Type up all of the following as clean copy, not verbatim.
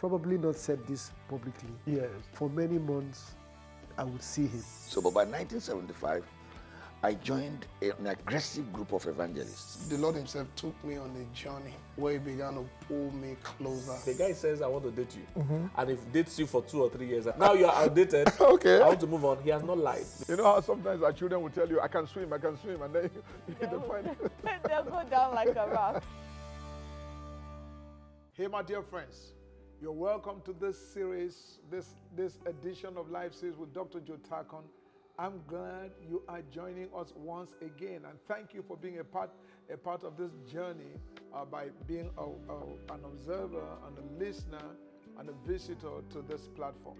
probably not said this publicly. Yes. For many months, I would see him. So, but by 1975, I joined an aggressive group of evangelists. The Lord himself took me on a journey where he began to pull me closer. The guy says, I want to date you. And if he dates you for 2 or 3 years, now you are outdated. Okay. I want to move on. He has not lied. You know how sometimes our children will tell you, I can swim, and then you find They'll go down like a rock. Hey, my dear friends, you're welcome to this series, this edition of Life Series with Dr. Joe Tarkon. I'm glad you are joining us once again, and thank you for being a part of this journey by being an observer and a listener and a visitor to this platform.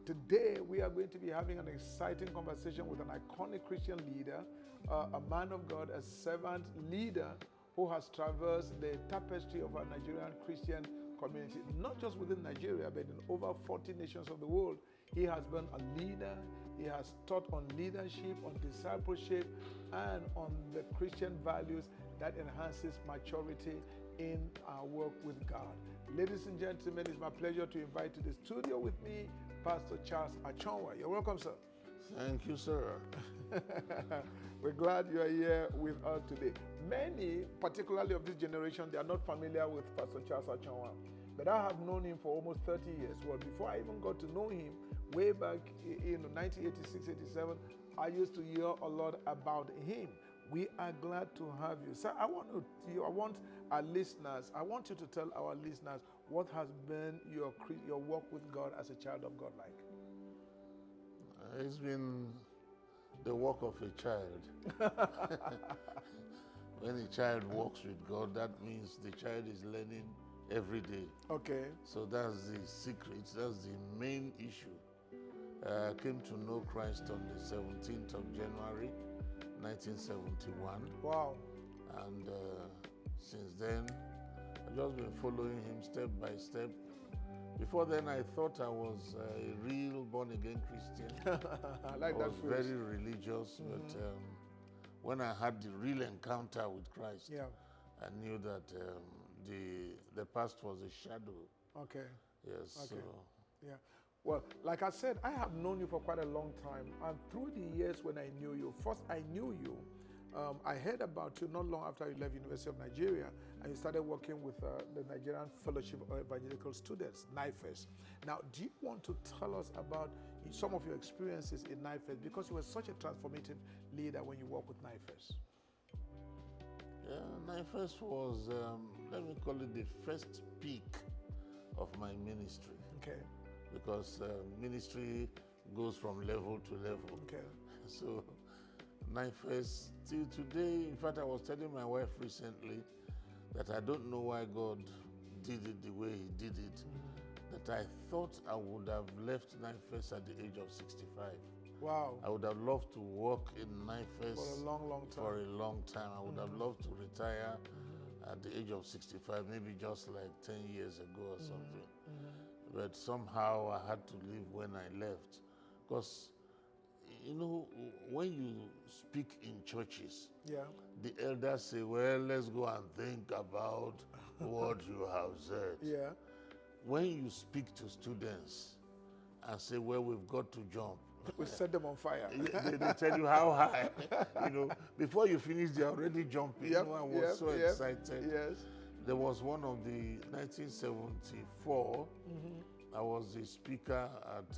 Today, we are going to be having an exciting conversation with an iconic Christian leader, a man of God, a servant leader who has traversed the tapestry of our Nigerian Christian community, not just within Nigeria, but in over 40 nations of the world. He has been a leader. He has taught on leadership, on discipleship, and on the Christian values that enhances maturity in our work with God. Ladies and gentlemen, it's my pleasure to invite to the studio with me, Pastor Charles Achonwa. You're welcome, sir. Thank you, sir. We're glad you are here with us today. Many, particularly of this generation, they are not familiar with Pastor Charles Achonwa, but I have known him for almost 30 years. Well, before I even got to know him, way back in 1986, 87, I used to hear a lot about him. We are glad to have you. Sir, I want you to tell our listeners what has been your work with God as a child of God like. It's been the work of a child. When a child walks with God, that means the child is learning every day. Okay. So that's the secret, that's the main issue. I came to know Christ on the 17th of January, 1971. Wow. And since then, I've just been following him step by step. Before then, I thought I was a real born-again Christian. I like that was phrase. very religious, but when I had the real encounter with Christ, I knew that the past was a shadow. Okay. Yes. Okay. So. Yeah. Well, like I said, I have known you for quite a long time, and through the years when I knew you, first I knew you. I heard about you not long after you left University of Nigeria, and you started working with the Nigerian Fellowship of Evangelical Students, NIFES. Now, do you want to tell us about some of your experiences in NIFES, because you were such a transformative leader when you worked with NIFES? Yeah, NIFES was, let me call it the first peak of my ministry. Okay. Because ministry goes from level to level. Okay. So NIFES till today, in fact, I was telling my wife recently that I don't know why God did it the way he did it, that I thought I would have left NIFES at the age of 65. Wow. I would have loved to work in NIFES for a long time. For a long time. I would have loved to retire at the age of 65, maybe just like 10 years ago or something. But somehow I had to leave when I left. Because, you know, when you speak in churches, the elders say, well, let's go and think about what you have said. Yeah. When you speak to students and say, well, we've got to jump, we set them on fire. they tell you how high. You know, before you finish, they're already jumping. You know, I was so excited. Yes. There was one of the 1974. I was a speaker at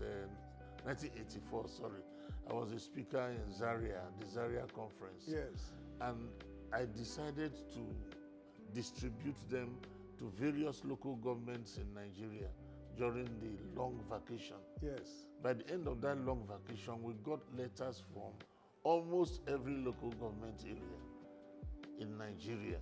1984. Sorry, I was a speaker in Zaria, the Zaria conference. Yes. And I decided to distribute them to various local governments in Nigeria during the long vacation. Yes. By the end of that long vacation, we got letters from almost every local government area in Nigeria,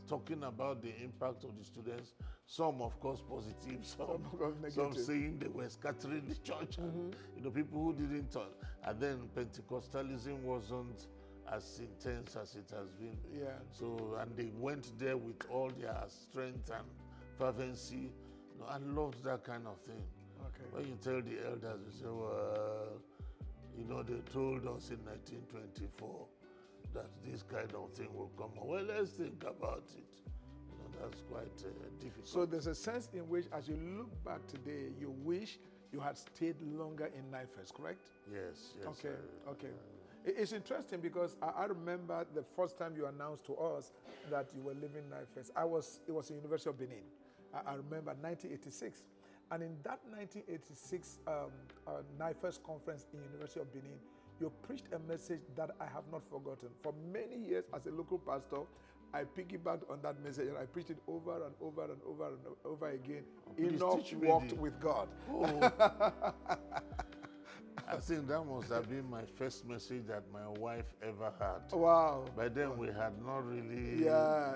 talking about the impact of the students. Some, of course, positive, some saying they were scattering the church, and, you know, people who didn't talk. And then Pentecostalism wasn't as intense as it has been. Yeah. So, and they went there with all their strength and fervency. You know, I loved that kind of thing. Okay. When you tell the elders, you say, well, you know, they told us in 1924 that this kind of thing will come. Well, let's think about it. You know, that's quite difficult. So there's a sense in which, as you look back today, you wish you had stayed longer in NIFES, correct? Yes. Okay. It's interesting because I remember the first time you announced to us that you were leaving NIFES. It was the University of Benin. I remember 1986. And in that 1986 NIFES conference in University of Benin, you preached a message that I have not forgotten. For many years as a local pastor, I piggybacked on that message and I preached it over and over and over and over again. Enoch walked with God. Oh. I think that must have been my first message that my wife ever had. Wow. By then we had not really... Yeah.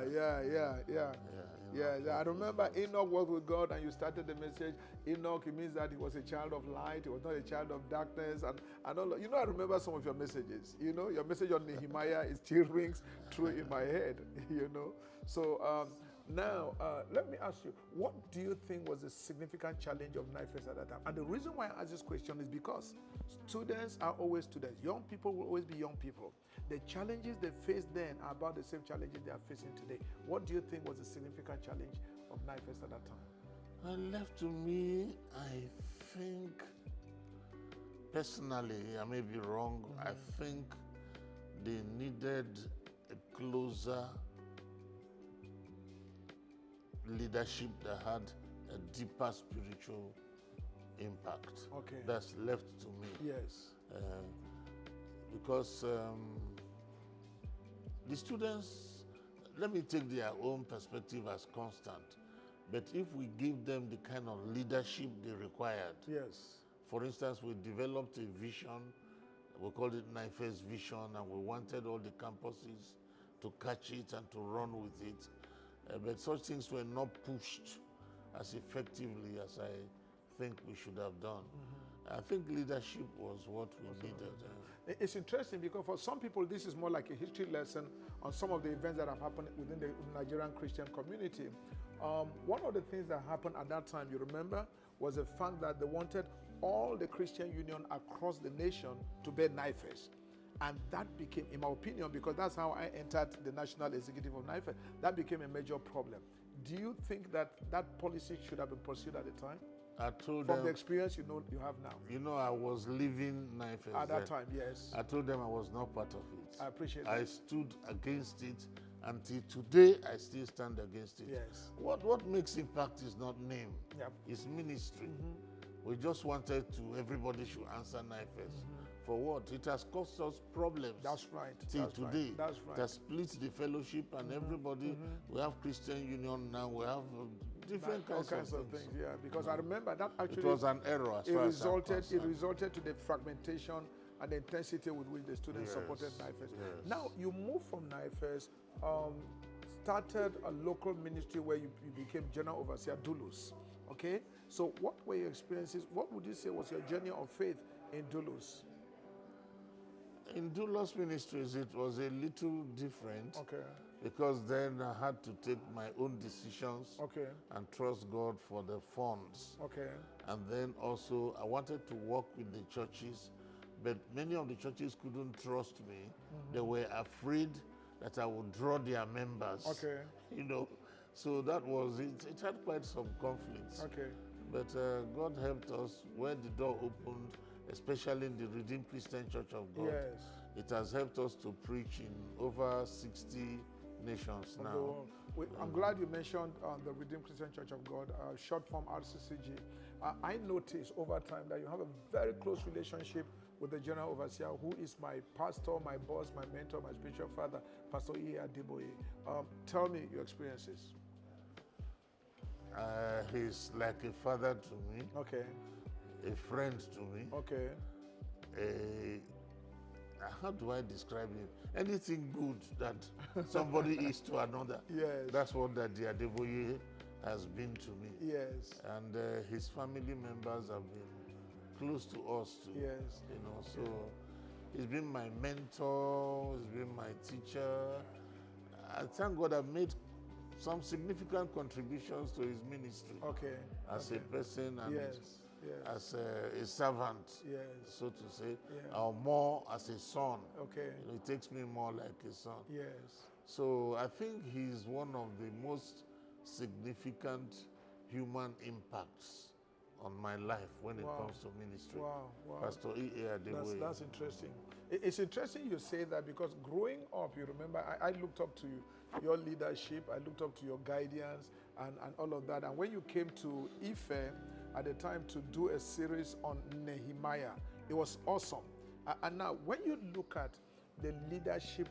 I remember Enoch walked with God and you started the message. Enoch, it means that he was a child of light. He was not a child of darkness. And all. I remember some of your messages. Your message on Nehemiah, it still rings true in my head, So now, let me ask you, what do you think was the significant challenge of NIFES at that time? And the reason why I ask this question is because students are always students. Young people will always be young people. The challenges they faced then are about the same challenges they are facing today. What do you think was the significant challenge of NIFES at that time? Left to me, I think, personally, I may be wrong, I think they needed a closer leadership that had a deeper spiritual impact. Okay. That's left to me. Yes. Because the students, let me take their own perspective as constant, but if we give them the kind of leadership they required, yes. For instance, we developed a vision, we called it NIFES Vision, and we wanted all the campuses to catch it and to run with it. But such things were not pushed as effectively as I think we should have done. I think leadership was what we needed. It's interesting because for some people, this is more like a history lesson on some of the events that have happened within the Nigerian Christian community. One of the things that happened at that time, you remember, was the fact that they wanted all the Christian union across the nation to bear NIFES. And that became, in my opinion, because that's how I entered the national executive of NIFES, that became a major problem. Do you think that that policy should have been pursued at the time? I told From them, the experience you have now. I was leaving NIFES at that time, yes. I told them I was not part of it. I appreciate I that. stood against it. Until today, I still stand against it. Yes. What makes impact is not name. Yep. It's ministry. We just wanted everybody should answer NIFES. For what? It has caused us problems. That's right. Till today. Right. That's right. It has split the fellowship and everybody. We have Christian Union now. We have different kinds of things. Yeah, because I remember that actually it was an error as far as I'm concerned. It resulted to the fragmentation and the intensity with which the students supported NIFES. Yes. Now, you moved from NIFES, started a local ministry where you became General Overseer Doulos. Okay? So what were your experiences? What would you say was your journey of faith in Doulos? In Doulos Ministries, it was a little different. Okay. Because then I had to take my own decisions and trust God for the funds. Okay. And then also I wanted to work with the churches, but many of the churches couldn't trust me. They were afraid that I would draw their members. Okay. So that was it. It had quite some conflicts. Okay. But God helped us where the door opened, especially in the Redeemed Christian Church of God. Yes. It has helped us to preach in over 60 nations now. I'm glad you mentioned the Redeemed Christian Church of God, short form RCCG. I noticed over time that you have a very close relationship with the General Overseer, who is my pastor, my boss, my mentor, my spiritual father, Pastor E.A. Adeboye. Tell me your experiences. He's like a father to me. Okay. A friend to me. Okay. How do I describe him? Anything good that somebody is to another. Yes. That's what that the Adeboye has been to me. Yes. And his family members have been close to us too. Yes. So he's been my mentor, he's been my teacher. I thank God I've made some significant contributions to his ministry. Okay. As a person and as a servant, so to say, or more as a son. Okay. He takes me more like a son. Yes. So I think he's one of the most significant human impacts on my life when it Wow. comes to ministry. Wow, wow. Pastor E.A. Adeboye. That's interesting. It's interesting you say that because growing up, you remember, I looked up to your leadership, I looked up to your guidance and all of that. And when you came to NIFES at the time to do a series on Nehemiah, it was awesome. And now, when you look at the leadership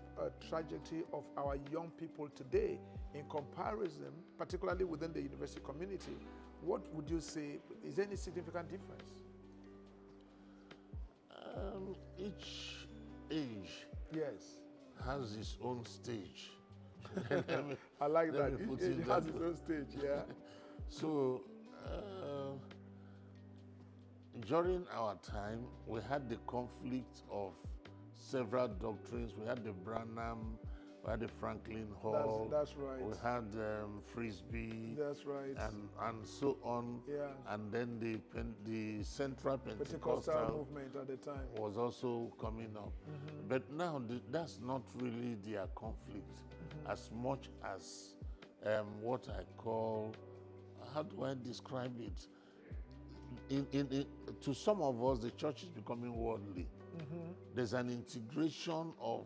trajectory of our young people today in comparison, particularly within the university community, what would you say, is there any significant difference? Each age Yes. has its own stage. I like let that. me put It it has that its way. own stage, yeah. So, during our time, we had the conflict of several doctrines. We had the Branham, we had the Franklin Hall. That's right. We had Frisbee. That's right. And so on. Yeah. And then the Central Pentecostal Pentecostal movement at the time. was also coming up. But now that's not really their conflict as much as what I call, how do I describe it? To some of us, the church is becoming worldly. There's an integration of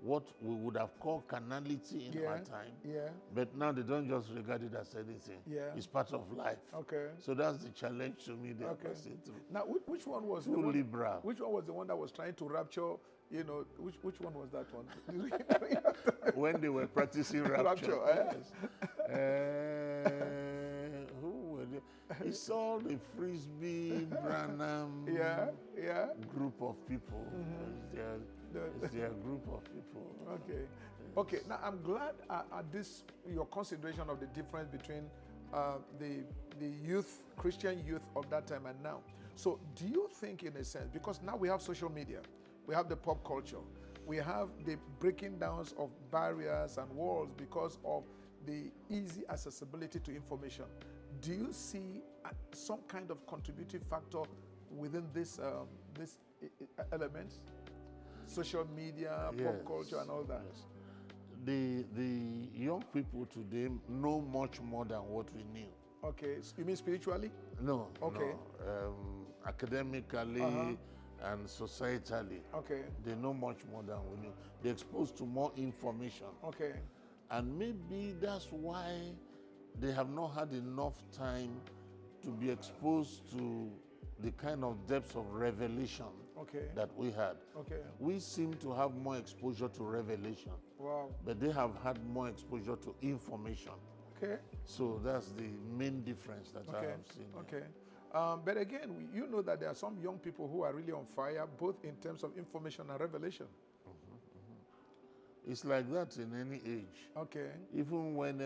what we would have called carnality in our time. Yeah. But now they don't just regard it as anything. Yeah. It's part of life. Okay. So that's the challenge to me. They are Okay. passing through. Now, which one was Too the one, liberal. Which one was the one that was trying to rapture? You know, which one was that one? When they were practicing rapture. Rapture, Yes. Who were they? It's all the Frisbee, Branham yeah. group of people. It's their group of people. Okay. Okay. Now I'm glad at this your consideration of the difference between the youth, Christian youth of that time and now. So do you think, in a sense, because now we have social media, we have the pop culture, we have the breaking downs of barriers and walls because of the easy accessibility to information. Do you see some kind of contributing factor within this elements? Social media, pop culture, and all that. Yes. The young people today know much more than what we knew. Okay, so you mean spiritually? No. Okay. No. Academically and societally. Okay. They know much more than we knew. They're exposed to more information. Okay. And maybe that's why they have not had enough time to be exposed to the kind of depths of revelation that we had. Okay. We seem to have more exposure to revelation, Wow. but they have had more exposure to information. Okay. So that's the main difference that I have seen. Okay. But again, you know that there are some young people who are really on fire, both in terms of information and revelation. It's like that in any age. Okay. Even when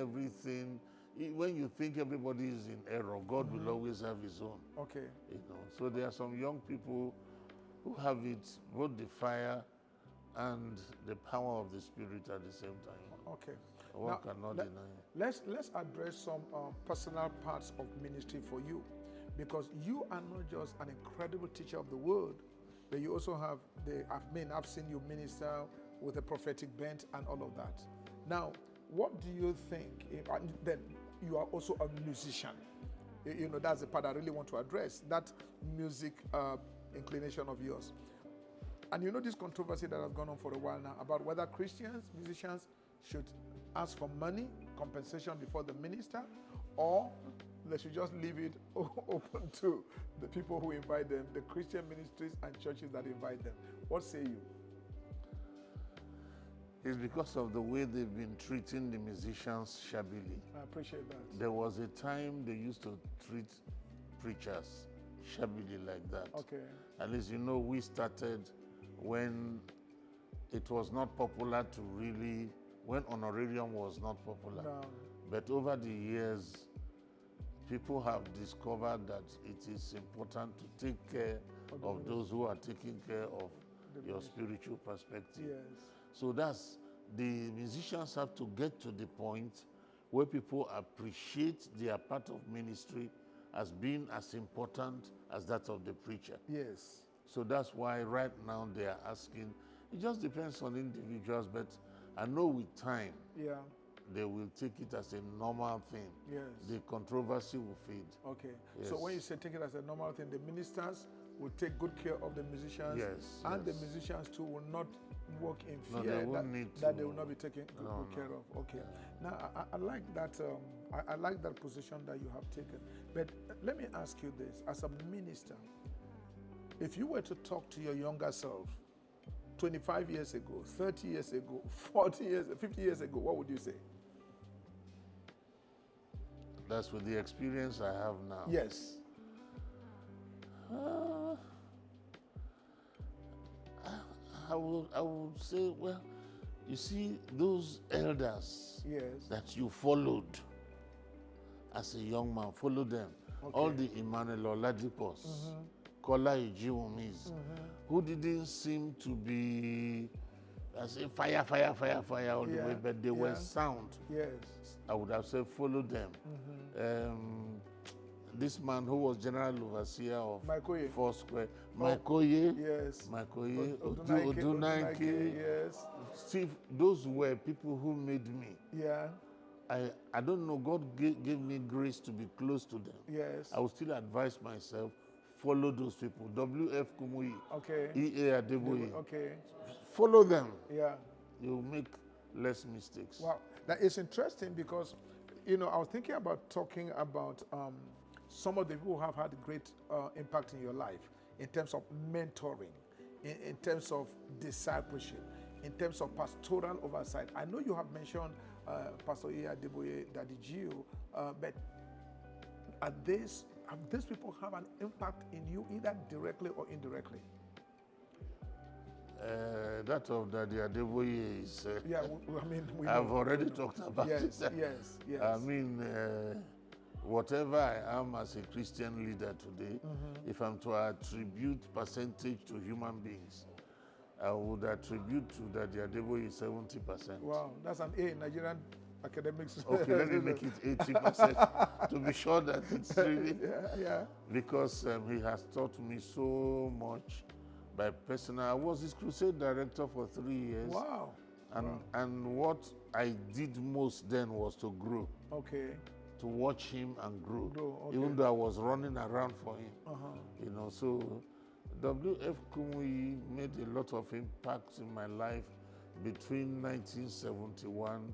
when you think everybody is in error, God will always have his own. Okay. You know, so there are some young people who have it, both the fire and the power of the Spirit at the same time. Okay. One cannot deny it. Let's address some personal parts of ministry for you, because you are not just an incredible teacher of the word, but you also have I've seen you minister with a prophetic bent and all of that. Now, what do you think? Then you are also a musician. You know, that's the part I really want to address, that music inclination of yours. And you know this controversy that has gone on for a while now about whether Christians, musicians, should ask for money, compensation before the minister, or they should just leave it open to the people who invite them, the Christian ministries and churches that invite them. What say you? It's because of the way they've been treating the musicians shabbily. I appreciate that. There was a time they used to treat preachers shabbily like that. Okay. At least, you know, we started when it was not popular to really, when honorarium was not popular. No. But over the years, people have discovered that it is important to take care of those who are taking care of your spiritual perspective. Yes. So the musicians have to get to the point where people appreciate their part of ministry as being as important as that of the preacher. Yes. So that's why right now they are asking. It just depends on individuals, but I know with time, Yeah. they will take it as a normal thing. Yes. The controversy will fade. Okay. Yes. So when you say take it as a normal thing, the ministers will take good care of the musicians, Yes, and yes. the musicians too will not work in No, fear they won't need that to. they will not be taken good care of. Okay. Now I like that. I like that position that you have taken. But let me ask you this: as a minister, if you were to talk to your younger self 25 years ago, 30 years ago, 40 years, 50 years ago, what would you say? That's with the experience I have now. Yes. I would say, well, you see, those elders Yes. that you followed as a young man, follow them. All the Emmanuel Oladipos, Kola Ijiwumis, who didn't seem to be, I say, fire all the way, but they were sound. Yes. I would have said follow them. This man who was general overseer of Maikoye. Foursquare, Maikoye, Yes. Maikoye, Odunaike. Yes. See, those were people who made me. Yeah. I don't know, God gave me grace to be close to them. Yes. I would still advise myself, follow those people. W.F. Kumuyi, Okay. E.A. Adeboye. Okay. Follow them. Yeah. You'll make less mistakes. Wow. That is interesting because, I was thinking about talking about some of the people who have had great impact in your life in terms of mentoring, in terms of discipleship, in terms of pastoral oversight. I know you have mentioned Pastor E.A, Adeboye, Daddy Gio, but have these people have an impact in you either directly or indirectly? That of Daddy Adeboye is. I've know. already talked about it. Yes. I mean, whatever I am as a Christian leader today, if I'm to attribute percentage to human beings, I would attribute to Daddy Adeboye 70%. Wow, that's an A in Nigerian academics. Okay, let me make it 80% to be sure that it's really. Yeah. Because he has taught me so much by personal. I was his crusade director for 3 years. Wow. And what I did most then was to grow. Okay. To watch him and grow. Okay. Even though I was running around for him. So W.F. Kumuyi made a lot of impacts in my life between 1971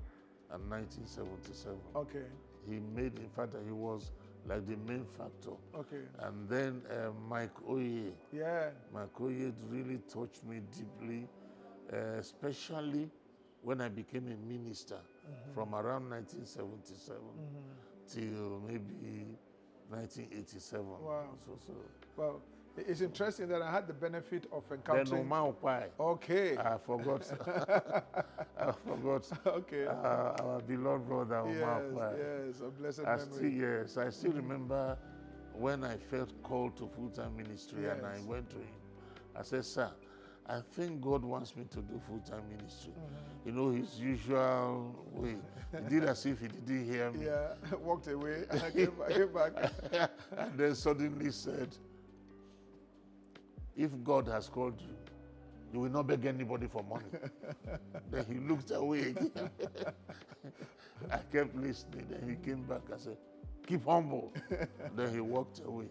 and 1977. Okay. He made, in fact, he was like the main factor. Okay. And then Mike Oye. Yeah. Mike Oye really touched me deeply, especially when I became a minister from around 1977 till maybe 1987. Wow. So. Well, it's interesting that I had the benefit of encountering. Then Omar Opai. Okay. I forgot. Okay. Our beloved brother Omar Opai. Yes, a blessed memory. I still remember when I felt called to full-time ministry and I went to him. I said, sir, I think God wants me to do full-time ministry. His usual way. He did as if he didn't hear me. Yeah, walked away and I came back. And then suddenly said, if God has called you, you will not beg anybody for money. Then he looked away again. I kept listening. Then he came back and said, keep humble. Then he walked away.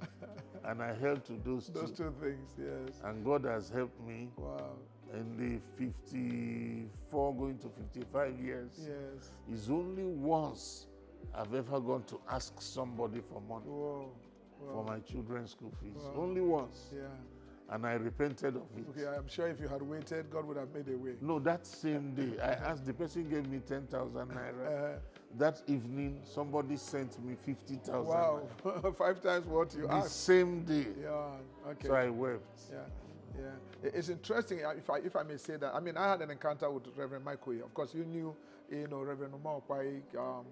And I held to those two things, yes. And God has helped me. Wow. In the 54 going to 55 years. Yes. It's only once I've ever gone to ask somebody for money. Whoa. For my children's school fees. Wow. Only once. Yeah. And I repented of it. Okay, I'm sure if you had waited, God would have made a way. No, that same day, I asked, the person gave me 10,000 naira. That evening, somebody sent me 50,000 Wow, naira. 5 times what you asked. The same day. Yeah, okay. So I wept. Yeah. It's interesting, if I may say that. I mean, I had an encounter with Reverend Michael. Of course, you knew, Reverend Omar Opai.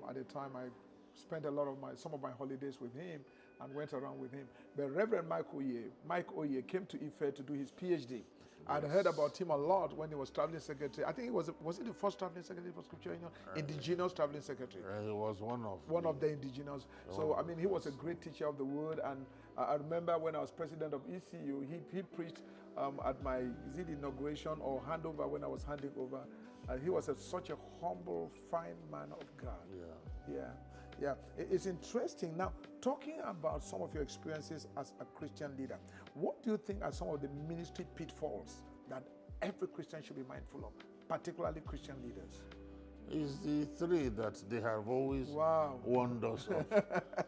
At the time, I spent some of my holidays with him and went around with him. But Reverend Mike Oye came to Ife to do his PhD. I'd heard about him a lot when he was traveling secretary. I think he was he the first traveling secretary for Scripture Union? Indigenous traveling secretary. He was one of the indigenous. So, I mean, he was a great teacher of the word. And I remember when I was president of ECU, he preached at my, is it inauguration or handover when I was handing over He was such a humble, fine man of God. Yeah. It's interesting. Now, talking about some of your experiences as a Christian leader, what do you think are some of the ministry pitfalls that every Christian should be mindful of, particularly Christian leaders? It's the three that they have always warned us of.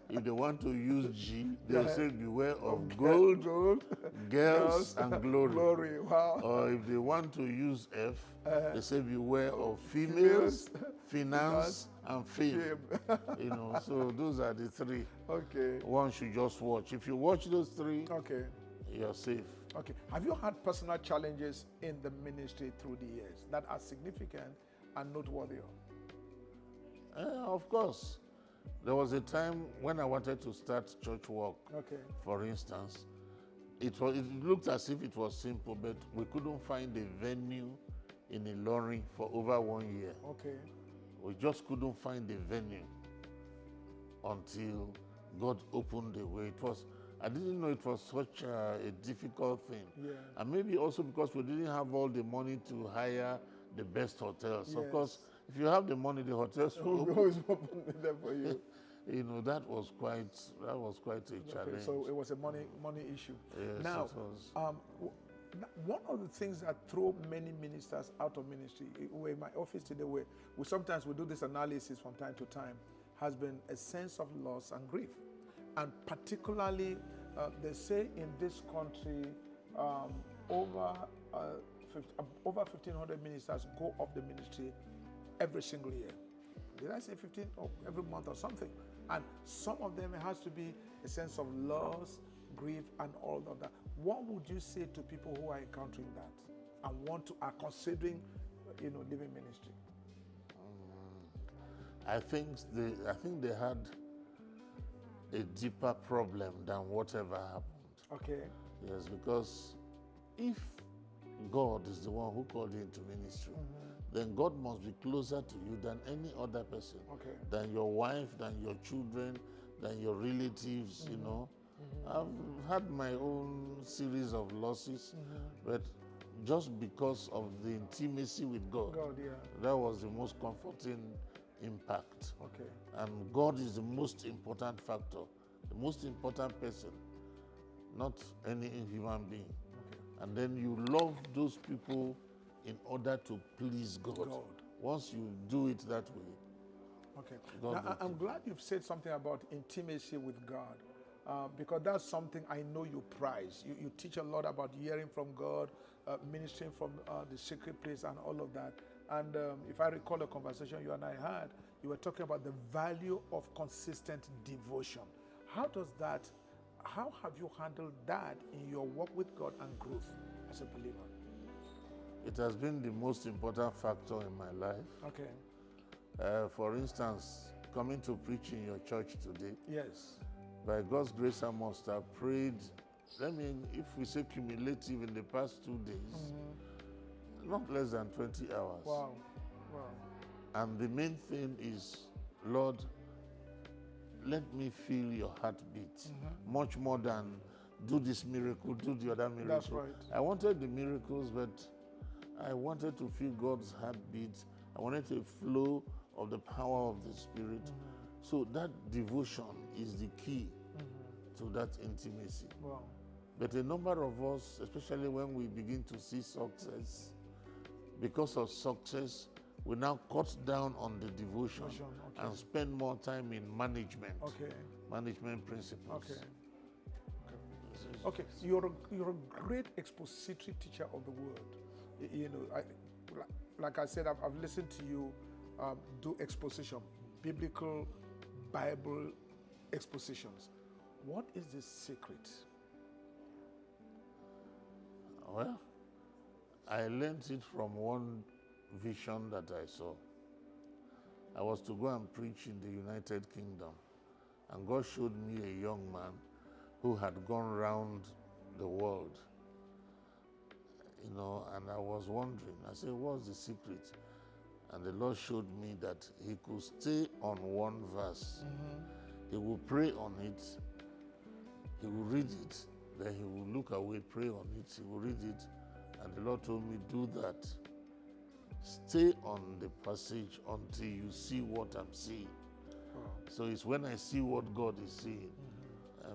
If they want to use G, they'll say beware of gold, girls, and glory. Wow. Or if they want to use F, they say beware of females, finance, and fame. You know, so those are the three. Okay. One should just watch. If you watch those three, you're safe. Okay. Have you had personal challenges in the ministry through the years that are significant and noteworthy? Of course. There was a time when I wanted to start church work, for instance. It looked as if it was simple, but we couldn't find a venue in Ilorin for over 1 year. Okay. We just couldn't find a venue until God opened the way. I didn't know it was such a difficult thing. Yeah. And maybe also because we didn't have all the money to hire the best hotels. Yes. Of course, if you have the money, the hotels will always open there for you. You know, that was quite a challenge. So it was a money issue. Yes, now, it was. One of the things that throw many ministers out of ministry, we're in my office today, we sometimes do this analysis from time to time, has been a sense of loss and grief. And particularly, they say in this country, over 1,500 ministers go off the ministry every single year. Did I say 15? Or every month or something. And some of them, it has to be a sense of loss, grief, and all of that. What would you say to people who are encountering that and are considering, leaving ministry? I think they had a deeper problem than whatever happened. Okay. Yes, because if God is the one who called you into ministry, then God must be closer to you than any other person, than your wife, than your children, than your relatives, you know. I've had my own series of losses, but just because of the intimacy with God, that was the most comforting impact. Okay. And God is the most important factor, the most important person, not any human being. And then you love those people in order to please God. Once you do it that way. Okay. Now, I'm glad you've said something about intimacy with God, because that's something I know you prize. You teach a lot about hearing from God, ministering from the secret place and all of that. And if I recall a conversation you and I had, you were talking about the value of consistent devotion. How have you handled that in your work with God and growth as a believer? It has been the most important factor in my life. Okay. For instance, coming to preach in your church today. Yes. By God's grace, I must have prayed, if we say cumulative in the past 2 days, not less than 20 hours. Wow. And the main thing is, Lord, let me feel your heartbeat, much more than do this miracle, do the other miracle. That's right. I wanted the miracles, but I wanted to feel God's heartbeat. I wanted a flow of the power of the Spirit. So that devotion is the key to that intimacy. Wow. But a number of us, especially when we begin to see success, because of success, we now cut down on the devotion and spend more time in management. Management principles. Okay. You're a great expository teacher of the word. Like I said, I've listened to you do exposition, biblical, Bible expositions. What is the secret? Well, I learned it from one vision that I saw. I was to go and preach in the United Kingdom, and God showed me a young man who had gone around the world, and I was wondering. I said, what's the secret? And the Lord showed me that he could stay on one verse. He will pray on it, he will read it, then he will look away, pray on it, he will read it, and the Lord told me, do that. stay on the passage until you see what I'm seeing. So it's when I see what God is seeing,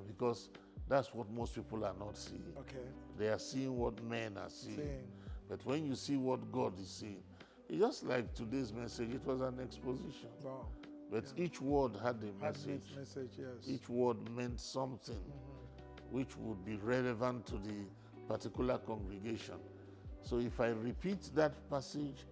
because that's what most people are not seeing. Okay. They are seeing what men are seeing. But when you see what God is seeing, it's just like today's message, it was an exposition. Wow. But each word had a message. Yes. Each word meant something which would be relevant to the particular congregation. So if I repeat that passage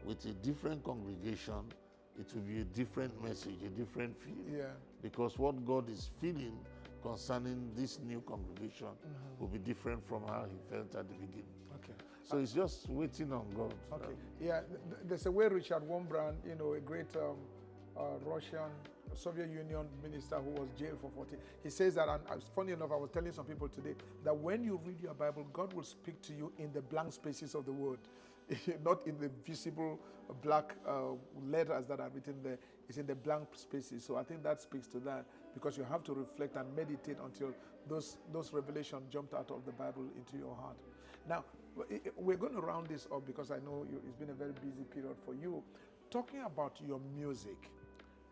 with a different congregation, it will be a different message, a different feel. Yeah. Because what God is feeling concerning this new congregation will be different from how he felt at the beginning. Okay. So it's just waiting on God. Okay. Yeah. There's a way Richard Wurmbrand, a great Russian Soviet Union minister who was jailed for 40. He says that, and funny enough, I was telling some people today that when you read your Bible, God will speak to you in the blank spaces of the word, not in the visible black letters that are written there. It's in the blank spaces. So I think that speaks to that, because you have to reflect and meditate until those revelations jumped out of the Bible into your heart. Now, we're going to round this up because I know it's been a very busy period for you. Talking about your music,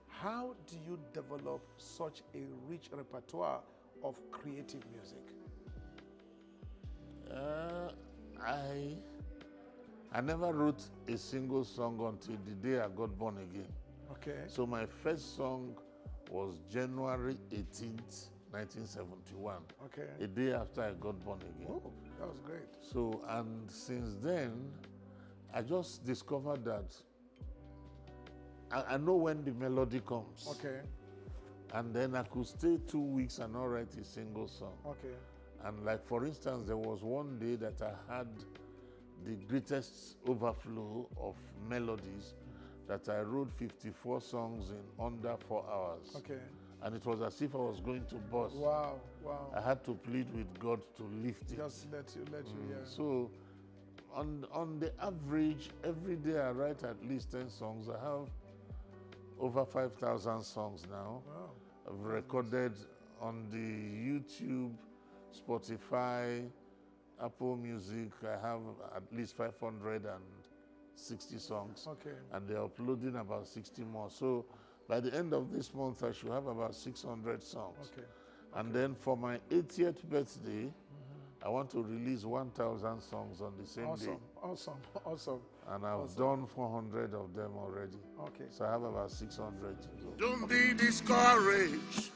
how do you develop such a rich repertoire of creative music? I never wrote a single song until the day I got born again. Okay. So my first song was January 18th, 1971. Okay. A day after I got born again. Oh, that was great. So, and since then, I just discovered that I know when the melody comes. Okay. And then I could stay 2 weeks and not write a single song. Okay. And like, for instance, there was one day that I had the greatest overflow of melodies that I wrote 54 songs in under 4 hours. Okay. And it was as if I was going to burst. Wow, wow. I had to plead with God to lift it. Just let you, yeah. So on the average, every day I write at least 10 songs. I have over 5,000 songs now. Wow. I've recorded on the YouTube, Spotify, Apple Music. I have at least 560 songs. Okay. And they're uploading about 60 more. So by the end of this month, I should have about 600 songs. Okay. And then for my 80th birthday, I want to release 1,000 songs on the same day. Awesome. And I've done 400 of them already. Okay. So I have about 600 to go. Don't be discouraged.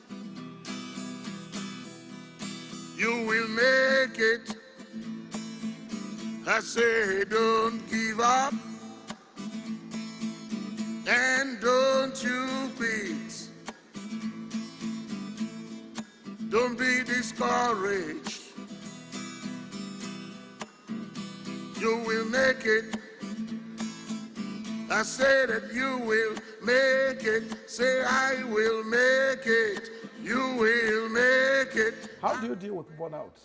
You will make it. I say don't give up. And don't you quit. Don't be discouraged. You will make it. I say that you will make it. Say I will make it. You will make it. How do you deal with burnout?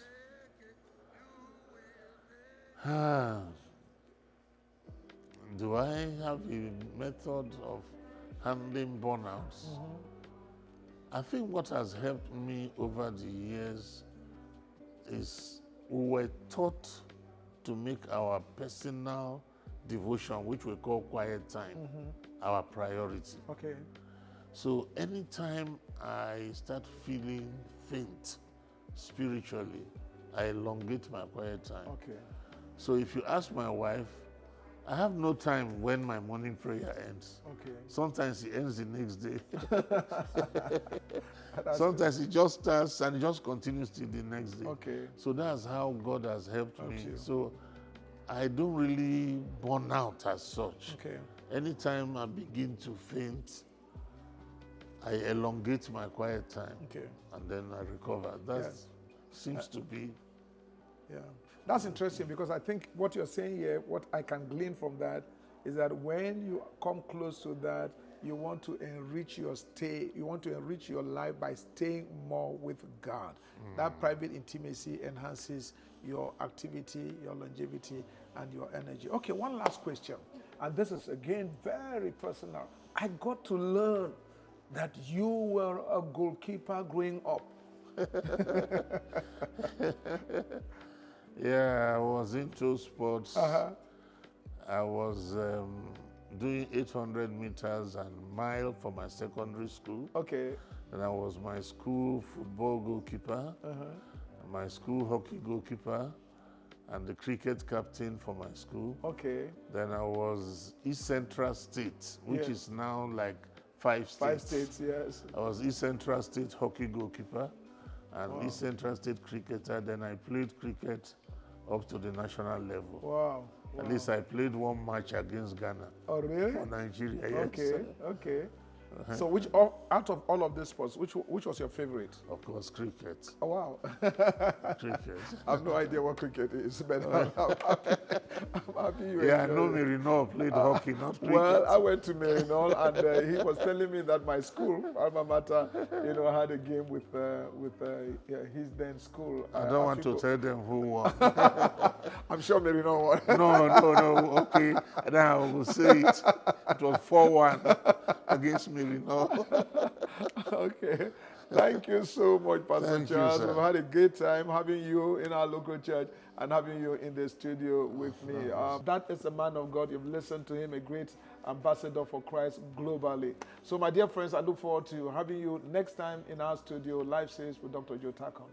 Do I have a method of handling burnouts? I think what has helped me over the years is we were taught to make our personal devotion, which we call quiet time, our priority. Okay. So anytime I start feeling faint spiritually, I elongate my quiet time. Okay. So if you ask my wife, I have no time when my morning prayer ends. Okay. Sometimes it ends the next day. Sometimes it just starts and it just continues till the next day. Okay. So that's how God has helped me. you. So I don't really burn out as such. Okay. Anytime I begin to faint, I elongate my quiet time. Okay. And then I recover. That seems to be. Yeah. That's interesting, because I think what you're saying here, what I can glean from that, is that when you come close to that, you want to enrich your stay, you want to enrich your life by staying more with God. That private intimacy enhances your activity, your longevity, and your energy. Okay, one last question. And this is, again, very personal. I got to learn that you were a goalkeeper growing up. Yeah, I was into sports. I was doing 800 meters and mile for my secondary school. Okay. And I was my school football goalkeeper, my school hockey goalkeeper, and the cricket captain for my school. Okay. Then I was East Central State, which Yeah. is now like 5 states. 5 states, yes. I was East Central State hockey goalkeeper and East Central State cricketer. Then I played cricket up to the national level. Wow. At least I played one match against Ghana Oh, really? for Nigeria. Yes. Okay, okay. So out of all of these sports, which was your favorite? Of course, cricket. Oh, wow. Cricket. I have no idea what cricket is, but I'm happy you Yeah, I enjoyed know it. Merino played hockey, not cricket. Well, I went to Merino, and he was telling me that my school, alma mater, had a game with his then school. I don't want to tell them who won. I'm sure Merino won. No. Okay, now I will say it. It was 4-1 against Merino. Okay. Thank you so much, Pastor Thank you, Charles. sir. We've had a great time having you in our local church and having you in the studio with me. That is a man of God. You've listened to him, a great ambassador for Christ globally. So, my dear friends, I look forward to having you next time in our studio, Life Says with Dr. Joe Tarkon.